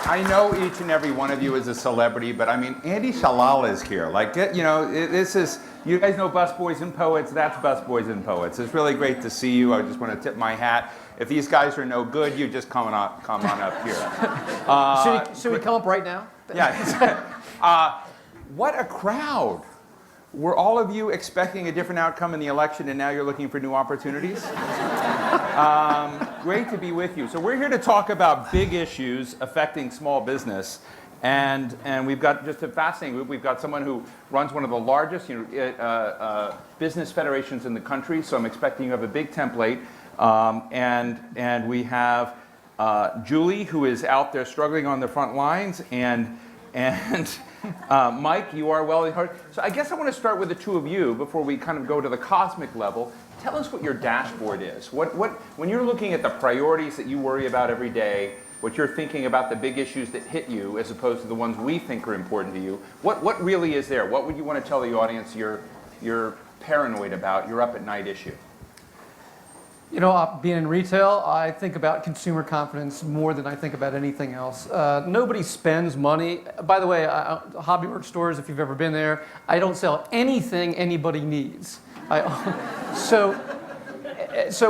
I know each and every one of you is a celebrity, but I mean, Andy Shalala is here. Like, this is, you guys know Busboys and Poets, that's Busboys and Poets. It's really great to see you. I just want to tip my hat. If these guys are no good, you just come on up here. Should we come up right now? Yeah. What a crowd. Were all of you expecting a different outcome in the election and now you're looking for new opportunities? Great to be with you. So we're here to talk about big issues affecting small business. And we've got just a fascinating group. We've got someone who runs one of the largest business federations in the country. So I'm expecting you have a big template. And we have Julie, who is out there struggling on the front lines, and Mike, you are well heard. So I guess I want to start with the two of you before we kind of go to the cosmic level. Tell us what your dashboard is. When you're looking at the priorities that you worry about every day, what you're thinking about the big issues that hit you as opposed to the ones we think are important to you, what really is there? What would you want to tell the audience you're paranoid about, your up at night issue? You know, being in retail, I think about consumer confidence more than I think about anything else. Nobody spends money. By the way, Hobby Work stores, if you've ever been there, I don't sell anything anybody needs. So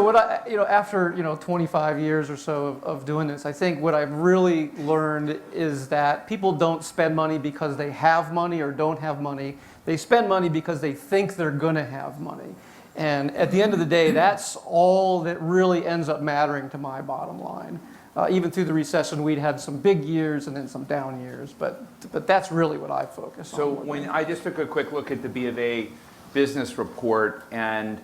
what after 25 years or so of doing this, I think what I've really learned is that people don't spend money because they have money or don't have money. They spend money because they think they're going to have money. And at the end of the day, that's all that really ends up mattering to my bottom line. Even through the recession, we'd had some big years and then some down years, but that's really what I focus on. So when I just took a quick look at the B of A business report, and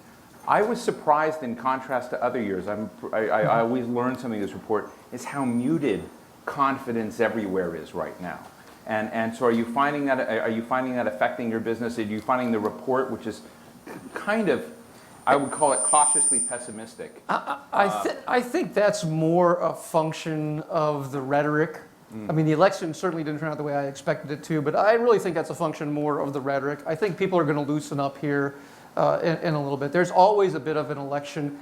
I was surprised in contrast to other years. I always learn something in this report, is how muted confidence everywhere is right now. And so are you finding that affecting your business? Are you finding the report, which is kind of, I would call it cautiously pessimistic? I think that's more a function of the rhetoric. I mean, the election certainly didn't turn out the way I expected it to, but I really think that's a function more of the rhetoric. I think people are going to loosen up here in a little bit. There's always a bit of an election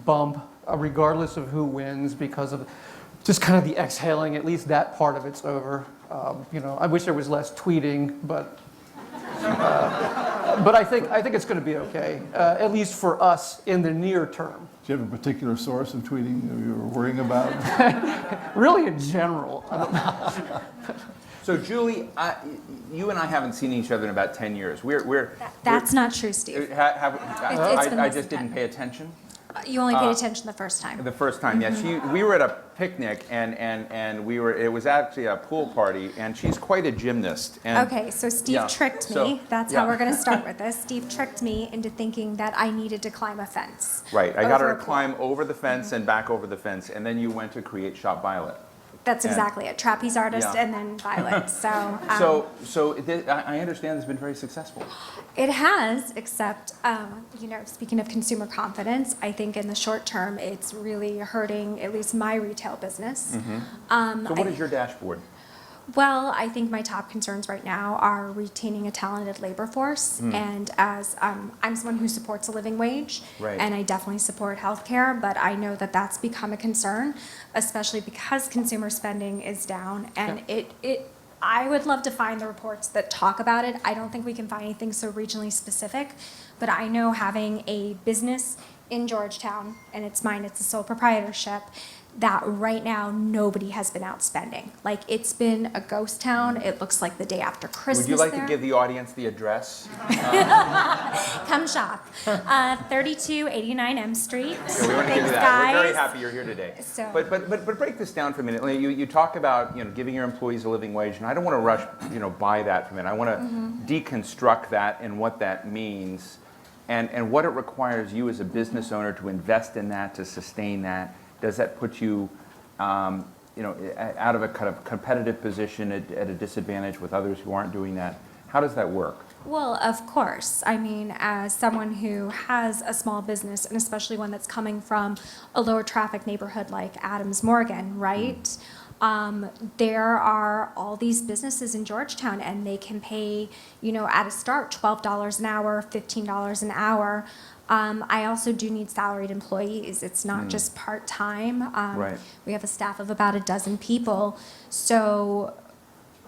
bump, regardless of who wins, because of just kind of the exhaling. At least that part of it's over. I wish there was less tweeting, but I think it's going to be okay, at least for us in the near term. Do you have a particular source of tweeting that you were worrying about? Really, in general. So, Julie, you and I haven't seen each other in about 10 years. That's not true, Steve. I just didn't pay attention. You only paid attention the first time. The first time, yes. We were at a picnic, and it was actually a pool party, and she's quite a gymnast. And okay, so Steve tricked me. That's how we're going to start with this. Steve tricked me into thinking that I needed to climb a fence. Right, I got her to climb over the fence and back over the fence, and then you went to create Shop Violet. That's exactly it. Trapeze artist and then Violet. So I understand it's been very successful. It has, except speaking of consumer confidence, I think in the short term it's really hurting at least my retail business. So what is your dashboard? Well, I think my top concerns right now are retaining a talented labor force, and as I'm someone who supports a living wage, and I definitely support healthcare, but I know that that's become a concern, especially because consumer spending is down, and I would love to find the reports that talk about it. I don't think we can find anything so regionally specific, but I know having a business in Georgetown, and it's mine, it's a sole proprietorship, that right now nobody has been out spending. Like, it's been a ghost town. It looks like the day after Christmas. Would you like to give the audience the address? Come shop. 3289 M Street. Yeah, we want to give you that. Guys. We're very happy you're here today. So. But break this down for a minute. You talk about giving your employees a living wage, and I don't want to rush by that for a minute. I want to deconstruct that and what that means, and what it requires you as a business owner to invest in that, to sustain that. Does that put you, out of a kind of competitive position at a disadvantage with others who aren't doing that? How does that work? Well, of course. I mean, as someone who has a small business, and especially one that's coming from a lower traffic neighborhood like Adams Morgan, right? There are all these businesses in Georgetown, and they can pay, at a start, $12 an hour, $15 an hour. I also do need salaried employees. It's not just part-time. Right. We have a staff of about 12 people. So,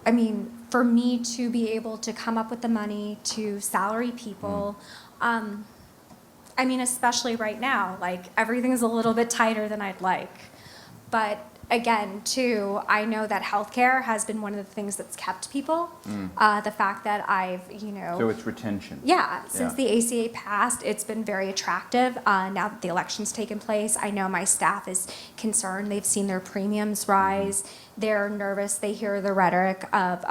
I mean, for me to be able to come up with the money to salary people, I mean, especially right now, like everything's a little bit tighter than I'd like. But again, too, I know that healthcare has been one of the things that's kept people. The fact that I've, So it's retention. yeah, since the ACA passed, it's been very attractive. Now that the election's taken place, I know my staff is concerned. They've seen their premiums rise. They're nervous. They hear the rhetoric of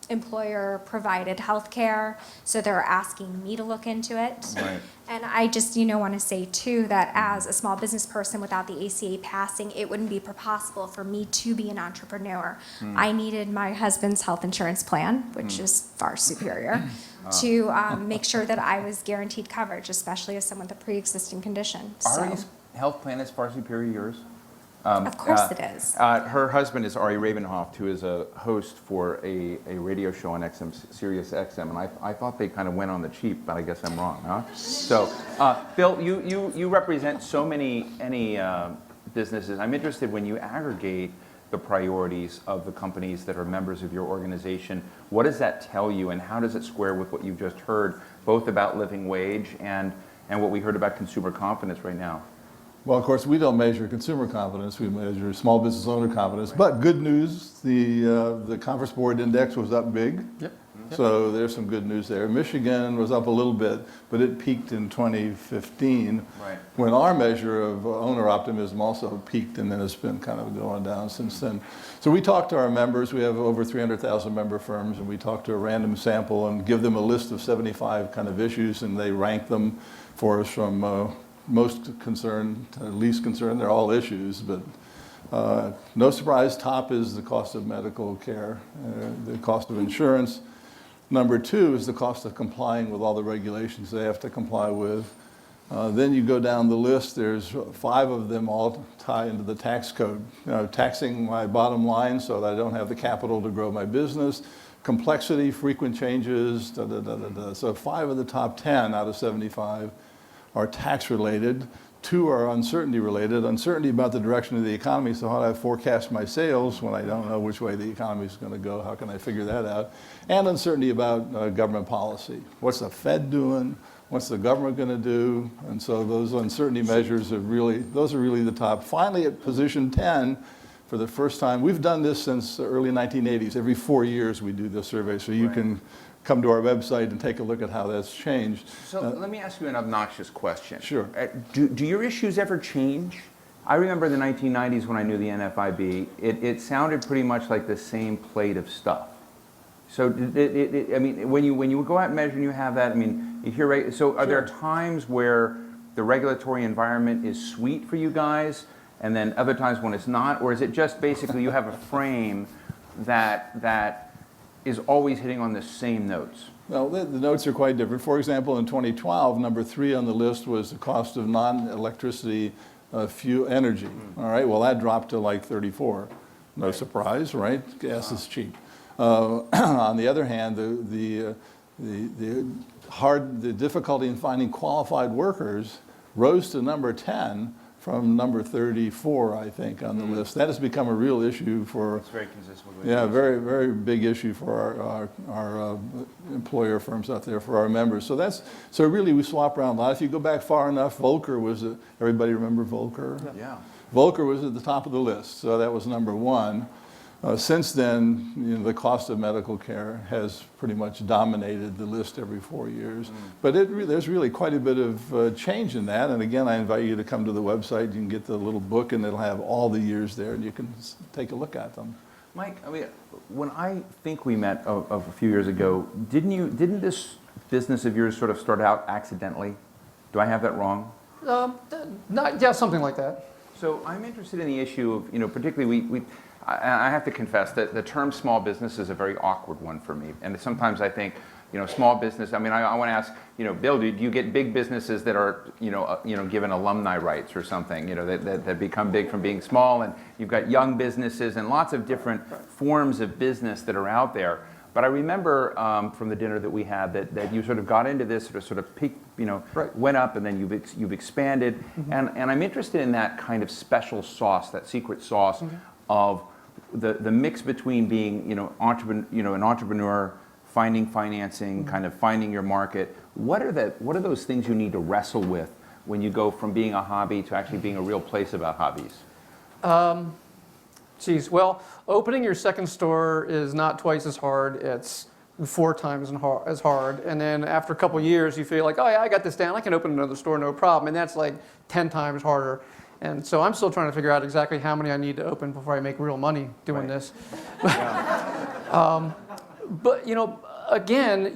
employer-provided health care, so they're asking me to look into it. Right. And I just, want to say, too, that as a small business person without the ACA passing, it wouldn't be possible for me to be an entrepreneur. I needed my husband's health insurance plan, which is far superior, to make sure that I was guaranteed coverage, especially as someone with a pre-existing condition. Ari's health plan is far superior to yours? Of course it is. Her husband is Ari Ravenhoft, who is a host for a radio show on XM, Sirius XM, and I thought they kind of went on the cheap, but I guess I'm wrong, huh? So, Bill, you represent so many businesses. I'm interested when you aggregate the priorities of the companies that are members of your organization. What does that tell you, and how does it square with what you've just heard, both about living wage and what we heard about consumer confidence right now? Well, of course, we don't measure consumer confidence. We measure small business owner confidence. But good news, the Conference Board Index was up big. Yep. So there's some good news there. Michigan was up a little bit, but it peaked in 2015, Right. when our measure of owner optimism also peaked, and then it's been kind of going down since then. So we talk to our members. We have over 300,000 member firms, and we talk to a random sample and give them a list of 75 kind of issues, and they rank them for us from most concerned to least concerned. They're all issues, but no surprise, top is the cost of medical care, the cost of insurance. Number 2 is the cost of complying with all the regulations they have to comply with. Then you go down the list, there's 5 of them all tie into the tax code. Taxing my bottom line so that I don't have the capital to grow my business, complexity, frequent changes, So 5 of the top 10 out of 75 are tax related. 2 are uncertainty related. Uncertainty about the direction of the economy, so how do I forecast my sales when I don't know which way the economy is going to go? How can I figure that out? And uncertainty about government policy. What's the Fed doing? What's the government going to do? And so those uncertainty measures are really the top. Finally, at position 10, for the first time, we've done this since the early 1980s. Every 4 years we do this survey, so you can come to our website and take a look at how that's changed. So let me ask you an obnoxious question. Sure. Do your issues ever change? I remember in the 1990s when I knew the NFIB, it sounded pretty much like the same plate of stuff. So I mean, when you go out and measure and you have that, I mean, you hear, so are there times where the regulatory environment is sweet for you guys, and then other times when it's not? Or is it just basically you have a frame that is always hitting on the same notes? Well, the notes are quite different. For example, in 2012, number 3 on the list was the cost of non-electricity fuel energy. All right, well, that dropped to like 34. No surprise, right? Gas is cheap. On the other hand, the difficulty in finding qualified workers rose to number 10 from number 34, I think, on the list. That has become a real issue for... It's very consistent with very, very big issue for our employer firms out there, for our members. So really we swap around a lot. If you go back far enough, Volcker was, everybody remember Volcker? Yeah. Volcker was at the top of the list, so that was number 1. Since then, the cost of medical care has pretty much dominated the list every 4 years. But there's really quite a bit of change in that. And again, I invite you to come to the website. You can get the little book, and it'll have all the years there, and you can take a look at them. Mike, I mean, when I think we met a few years ago, didn't this business of yours sort of start out accidentally? Do I have that wrong? Something like that. So I'm interested in the issue of, particularly I have to confess that the term small business is a very awkward one for me. And sometimes I think, small business, I mean, I want to ask, Bill, do you get big businesses that are, given alumni rights or something, that become big from being small, and you've got young businesses and lots of different forms of business that are out there. But I remember from the dinner that we had that you sort of got into this sort of went up and then you've expanded. And I'm interested in that kind of special sauce, that secret sauce of the mix between being an entrepreneur, finding financing, kind of finding your market. What are those things you need to wrestle with when you go from being a hobby to actually being a real place about hobbies? Geez, well, opening your second store is not twice as hard. It's 4 times as hard. And then after a couple of years, you feel like, oh yeah, I got this down. I can open another store, no problem. And that's like 10 times harder. And so I'm still trying to figure out exactly how many I need to open before I make real money doing this. But again,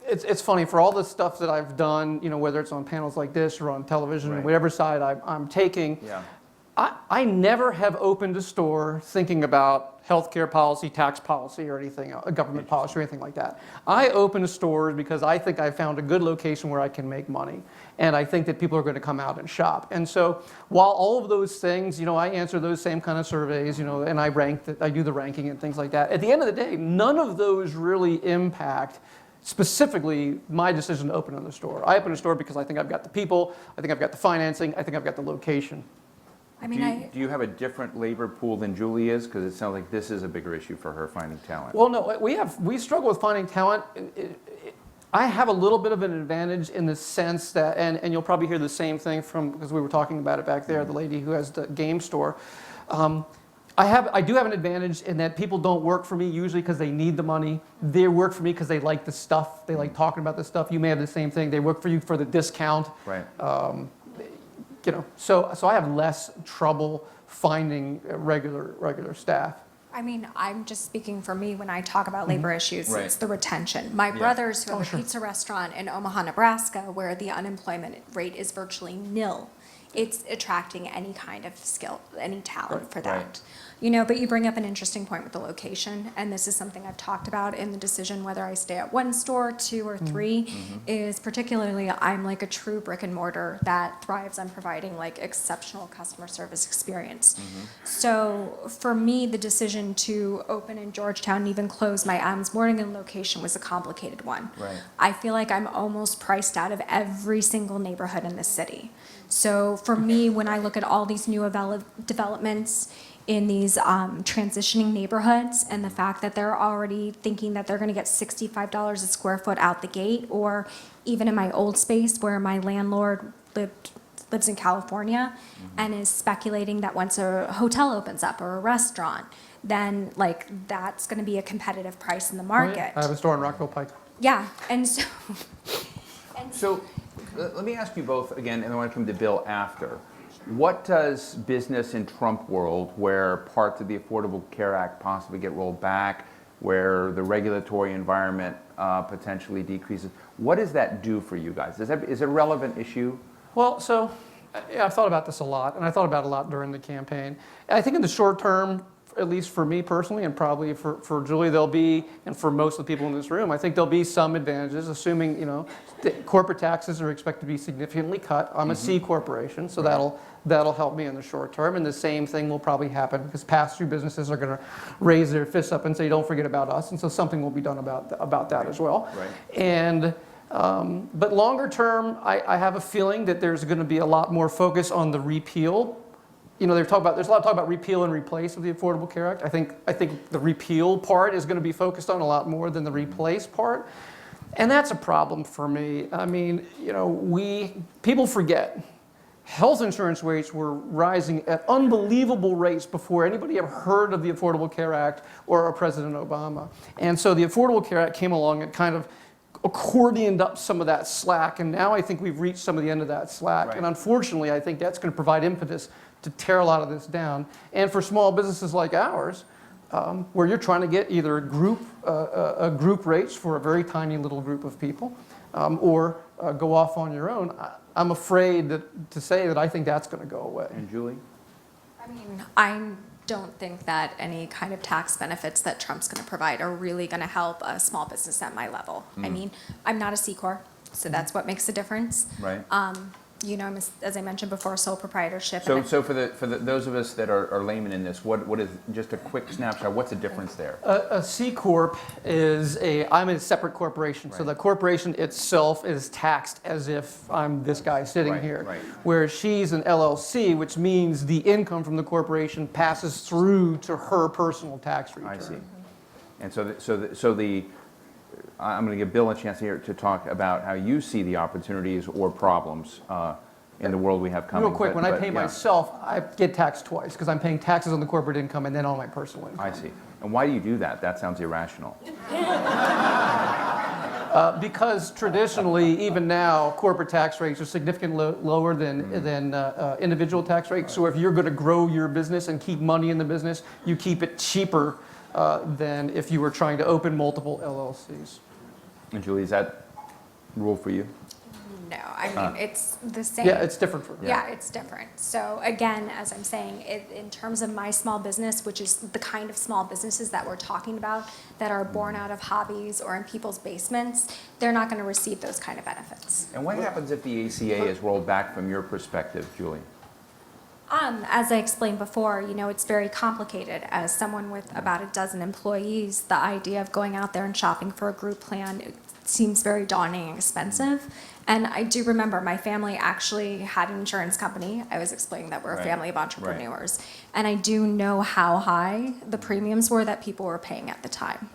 it's funny, for all the stuff that I've done, whether it's on panels like this or on television, or whatever side I'm taking, I never have opened a store thinking about healthcare policy, tax policy, or anything, government policy, or anything like that. I open stores because I think I found a good location where I can make money, and I think that people are going to come out and shop. And so, while all of those things, I answer those same kind of surveys, and I do the ranking and things like that. At the end of the day, none of those really impact specifically my decision to open another store. I open a store because I think I've got the people, I think I've got the financing, I think I've got the location. Do you have a different labor pool than Julie is? Because it sounds like this is a bigger issue for her, finding talent. Well, no, we struggle with finding talent. I have a little bit of an advantage in the sense that, and you'll probably hear the same thing because we were talking about it back there, the lady who has the game store. I do have an advantage in that people don't work for me usually because they need the money. They work for me because they like the stuff. They like talking about the stuff. You may have the same thing. They work for you for the discount. Right. So I have less trouble finding regular staff. I'm just speaking for me when I talk about labor issues, it's the retention. My brothers who have a pizza restaurant in Omaha, Nebraska, where the unemployment rate is virtually nil, it's attracting any kind of skill, any talent for that. But you bring up an interesting point with the location, and this is something I've talked about in the decision whether I stay at 1 store, 2, or 3, is particularly I'm like a true brick and mortar that thrives on providing like exceptional customer service experience. So for me, the decision to open in Georgetown and even close my Adams Morgan location was a complicated one. I feel like I'm almost priced out of every single neighborhood in the city. So for me, when I look at all these new developments in these transitioning neighborhoods, and the fact that they're already thinking that they're going to get $65 a square foot out the gate, or even in my old space where my landlord lives in California and is speculating that once a hotel opens up or a restaurant, then that's going to be a competitive price in the market. I have a store in Rockville Pike. Yeah, and so. So let me ask you both again, and I want to come to Bill after. What does business in Trump world, where parts of the Affordable Care Act possibly get rolled back, where the regulatory environment potentially decreases, what does that do for you guys? Is it a relevant issue? Well, so I've thought about this a lot, and I thought about it a lot during the campaign. I think in the short term, at least for me personally, and probably for Julie, there'll be, and for most of the people in this room, I think there'll be some advantages, assuming corporate taxes are expected to be significantly cut. I'm a C corporation, so that'll help me in the short term. And the same thing will probably happen because pass-through businesses are going to raise their fists up and say, "Don't forget about us." And so something will be done about that as well. And but longer term, I have a feeling that there's going to be a lot more focus on the repeal. There's a lot of talk about repeal and replace of the Affordable Care Act. I think the repeal part is going to be focused on a lot more than the replace part. And that's a problem for me. People forget health insurance rates were rising at unbelievable rates before anybody ever heard of the Affordable Care Act or President Obama. And so the Affordable Care Act came along and kind of accordioned up some of that slack, and now I think we've reached some of the end of that slack. And unfortunately, I think that's going to provide impetus to tear a lot of this down. And for small businesses like ours, where you're trying to get either group rates for a very tiny little group of people, or go off on your own, I'm afraid to say that I think that's going to go away. And Julie? I don't think that any kind of tax benefits that Trump's going to provide are really going to help a small business at my level. I'm not a C Corp, so that's what makes a difference. as I mentioned before, sole proprietorship. So for those of us that are laymen in this, what is, just a quick snapshot, what's the difference there? A C Corp is I'm a separate corporation, so Right. the corporation itself is taxed as if I'm this guy sitting Right, here. right. Whereas she's an LLC, which means the income from the corporation passes through to her personal tax return. I see. And I'm going to give Bill a chance here to talk about how you see the opportunities or problems in the world we have coming. Real quick, when I pay yeah. myself, I get taxed twice because I'm paying taxes on the corporate income and then on my personal income. I see. And why do you do that? That sounds irrational. Because traditionally, even now, corporate tax rates are significantly lower than individual tax rates. So if you're going to grow your business and keep money in the business, you keep it cheaper than if you were trying to open multiple LLCs. And Julie, is that rule for you? No, I mean, it's the same. Yeah, it's different for Yeah, it's different. So again, as I'm saying, in terms of my small business, which is the kind of small businesses that we're talking about that are born out of hobbies or in people's basements, they're not going to receive those kind of benefits. And what happens if the ACA is rolled back from your perspective, Julie? As I explained before, it's very complicated. As someone with about a dozen employees, the idea of going out there and shopping for a group plan, it seems very daunting and expensive. And I do remember my family actually had an insurance company. I was explaining that we're a Right. family of entrepreneurs. And I do know how high the premiums were that people were paying at the time.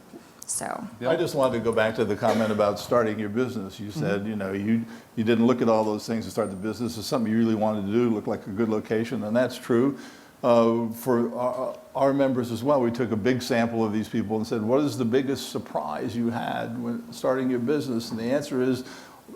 So. I just wanted to go back to the comment about starting your business. You said, you didn't look at all those things to start the business. It's something you really wanted to do, look like a good location, and that's true. For our members as well, we took a big sample of these people and said, what is the biggest surprise you had when starting your business? And the answer is,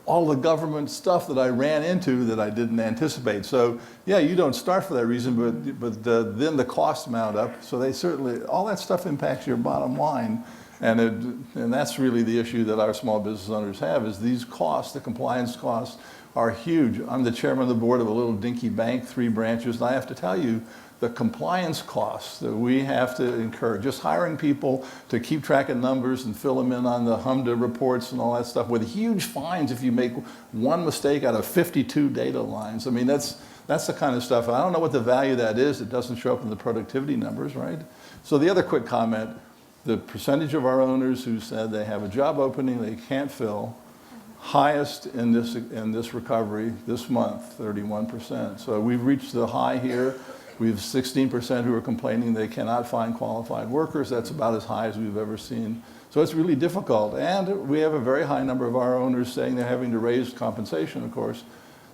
all the government stuff that I ran into that I didn't anticipate. So yeah, you don't start for that reason, but then the costs mount up. So they certainly, all that stuff impacts your bottom line. And that's really the issue that our small business owners have, is these costs, the compliance costs are huge. I'm the chairman of the board of a little dinky bank, 3 branches, and I have to tell you, the compliance costs that we have to incur, just hiring people to keep track of numbers and fill them in on the HMDA reports and all that stuff, with huge fines if you make one mistake out of 52 data lines. I mean, that's the kind of stuff. I don't know what the value of that is. It doesn't show up in the productivity numbers, right? So the other quick comment, the percentage of our owners who said they have a job opening they can't fill, highest in this recovery this month, 31%. So we've reached the high here. We have 16% who are complaining they cannot find qualified workers. That's about as high as we've ever seen. So it's really difficult. And we have a very high number of our owners saying they're having to raise compensation, of course,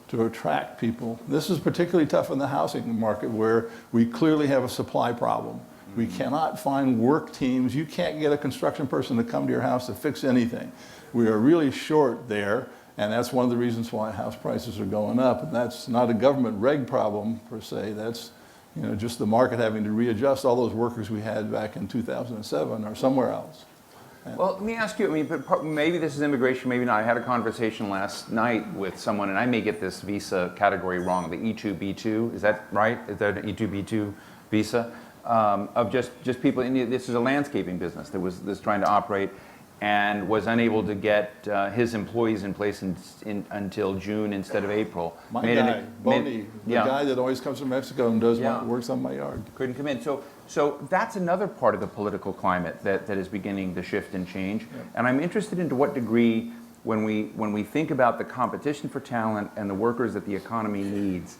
to attract people. This is particularly tough in the housing market, where we clearly have a supply problem. We cannot find work teams. You can't get a construction person to come to your house to fix anything. We are really short there. And that's one of the reasons why house prices are going up. And that's not a government reg problem per se. That's just the market having to readjust. All those workers we had back in 2007 are somewhere else. Well, let me ask you, maybe this is immigration, maybe not. I had a conversation last night with someone, and I may get this visa category wrong, the E2B2, is that right? Is that an E2B2 visa? Of just people, this is a landscaping business that was trying to operate and was unable to get his employees in place until June instead of April. My guy, Boney, the guy that always comes from Mexico and works on my yard. Couldn't come in. So that's another part of the political climate that is beginning to shift and change. Yep. And I'm interested in to what degree, when we think about the competition for talent and the workers that the economy needs,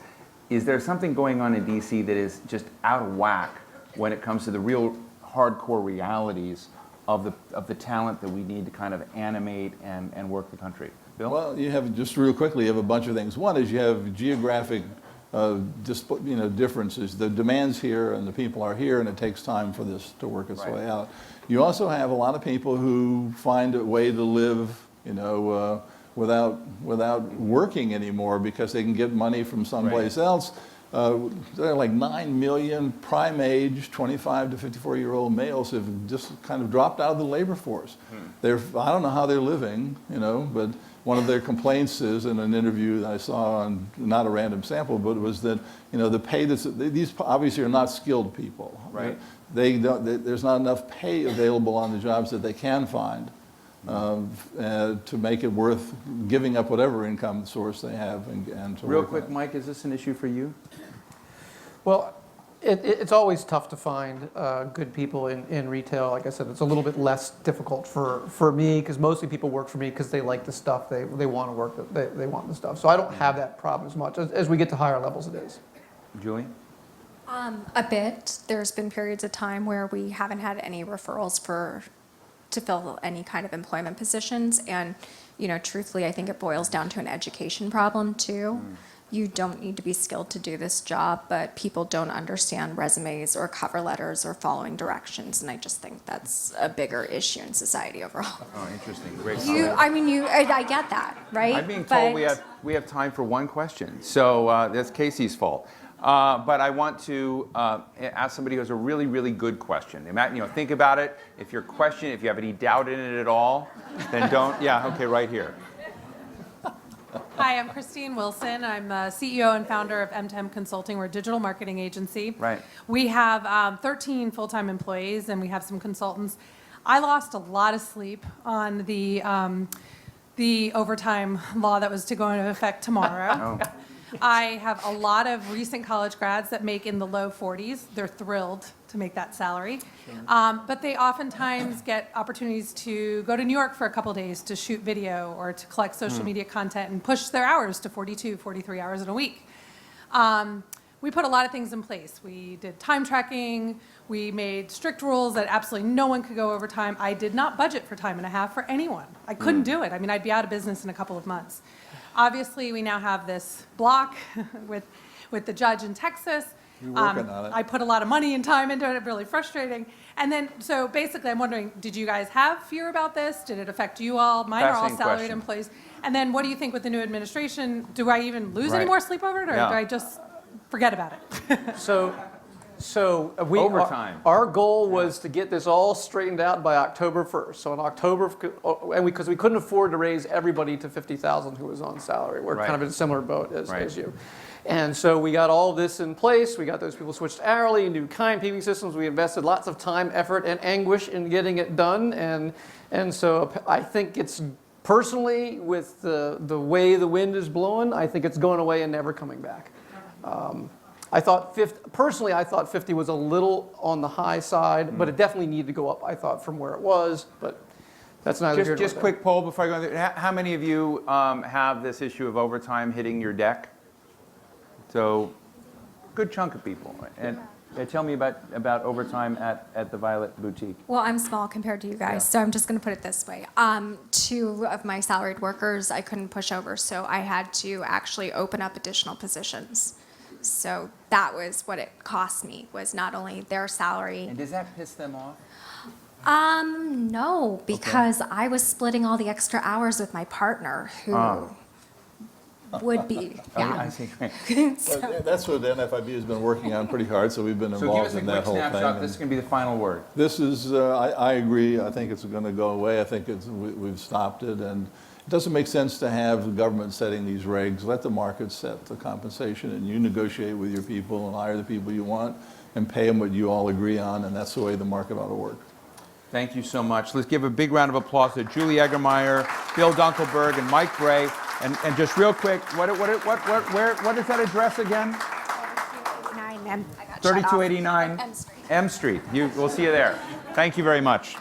is there something going on in DC that is just out of whack when it comes to the real hardcore realities of the talent that we need to kind of animate and work the country? Bill? Well, you have, just real quickly, you have a bunch of things. One is you have geographic differences. The demand's here and the people are here, and it takes time for this to work its way out. You also have a lot of people who find a way to live, without working anymore because they can get money from someplace else. There are like 9 million prime age 25 to 54-year-old males have just kind of dropped out of the labor force. I don't know how they're living, but one of their complaints is, in an interview that I saw on, not a random sample, but it was that, the pay these obviously are not skilled people. Right. There's not enough pay available on the jobs that they can find. to make it worth giving up whatever income source they have and to Real work quick, on it. Mike, is this an issue for you? Well, it's always tough to find good people in retail. Like I said, it's a little bit less difficult for me because mostly people work for me because they like the stuff, they want to work, they want the stuff. So I don't have that problem as much. As we get to higher levels, it is. Julie? A bit. There's been periods of time where we haven't had any referrals to fill any kind of employment positions. And, truthfully, I think it boils down to an education problem too. You don't need to be skilled to do this job, but people don't understand resumes or cover letters or following directions. And I just think that's a bigger issue in society overall. Oh, interesting. Great. I get that, right? I'm being told But- we have time for one question, so that's Casey's fault. But I want to ask somebody who has a really, really good question. Think about it. If your question, if you have any doubt in it at all, then don't. Yeah, okay, right here. Hi, I'm Christine Wilson. I'm the CEO and founder of M10 Consulting. We're a digital marketing agency. Right. We have 13 full-time employees, and we have some consultants. I lost a lot of sleep on the overtime law that was to go into effect tomorrow. Oh. I have a lot of recent college grads that make in the low 40s. They're thrilled to make that salary. But they oftentimes get opportunities to go to New York for a couple days to shoot video or to collect social media content and push their hours to 42, 43 hours in a week. We put a lot of things in place. We did time tracking. We made strict rules that absolutely no one could go overtime. I did not budget for time and a half for anyone. I couldn't do it. I mean, I'd be out of business in a couple of months. Obviously, we now have this block with the judge in Texas. You're working on it. I put a lot of money and time into it, really frustrating. And then, so basically, I'm wondering, did you guys have fear about this? Did it affect you all? Mine are all Fascinating salaried question. employees. And then what do you think with the new administration? Do I even lose any Right. more sleep over it, or Yeah. do I just forget about it? So Overtime. Our goal was to get this all straightened out by October 1st. So in October, and because we couldn't afford to raise everybody to 50,000 who was on salary. We're Right. kind of in a similar boat as Right. you. And so we got all of this in place. We got those people switched to hourly, new timekeeping systems. We invested lots of time, effort, and anguish in getting it done. And so I think it's personally, with the way the wind is blowing, I think it's going away and never coming back. I thought 50 was a little on the high side, but it definitely needed to go up, I thought, from where it was. But that's neither here nor Just there. quick poll before I go there. How many of you have this issue of overtime hitting your deck? So, good chunk of people. And tell me about overtime at the Violet Boutique. Well, I'm small compared to you guys, so I'm just going to put it this way. 2 of my salaried workers I couldn't push over, so I had to actually open up additional positions. So that was what it cost me, was not only their salary. And does that piss them off? No, because I was splitting all the extra hours with my partner, who would be, I yeah. see. Great. But that's what the NFIB has been working on pretty hard, so we've been So give involved us a in quick that whole snapshot. thing. This is going to be the final word. This is, I agree, I think it's going to go away. I think we've stopped it, and it doesn't make sense to have the government setting these regs. Let the market set the compensation, and you negotiate with your people and hire the people you want and pay them what you all agree on, and that's the way the market ought to work. Thank you so much. Let's give a big round of applause to Julie Egermayer, Bill Dunkelberg, and Mike Brey. And just real quick, what is that address again? 3289 M. I got shut off. 3289 M Street. M Street. We'll see you there. Thank you very much.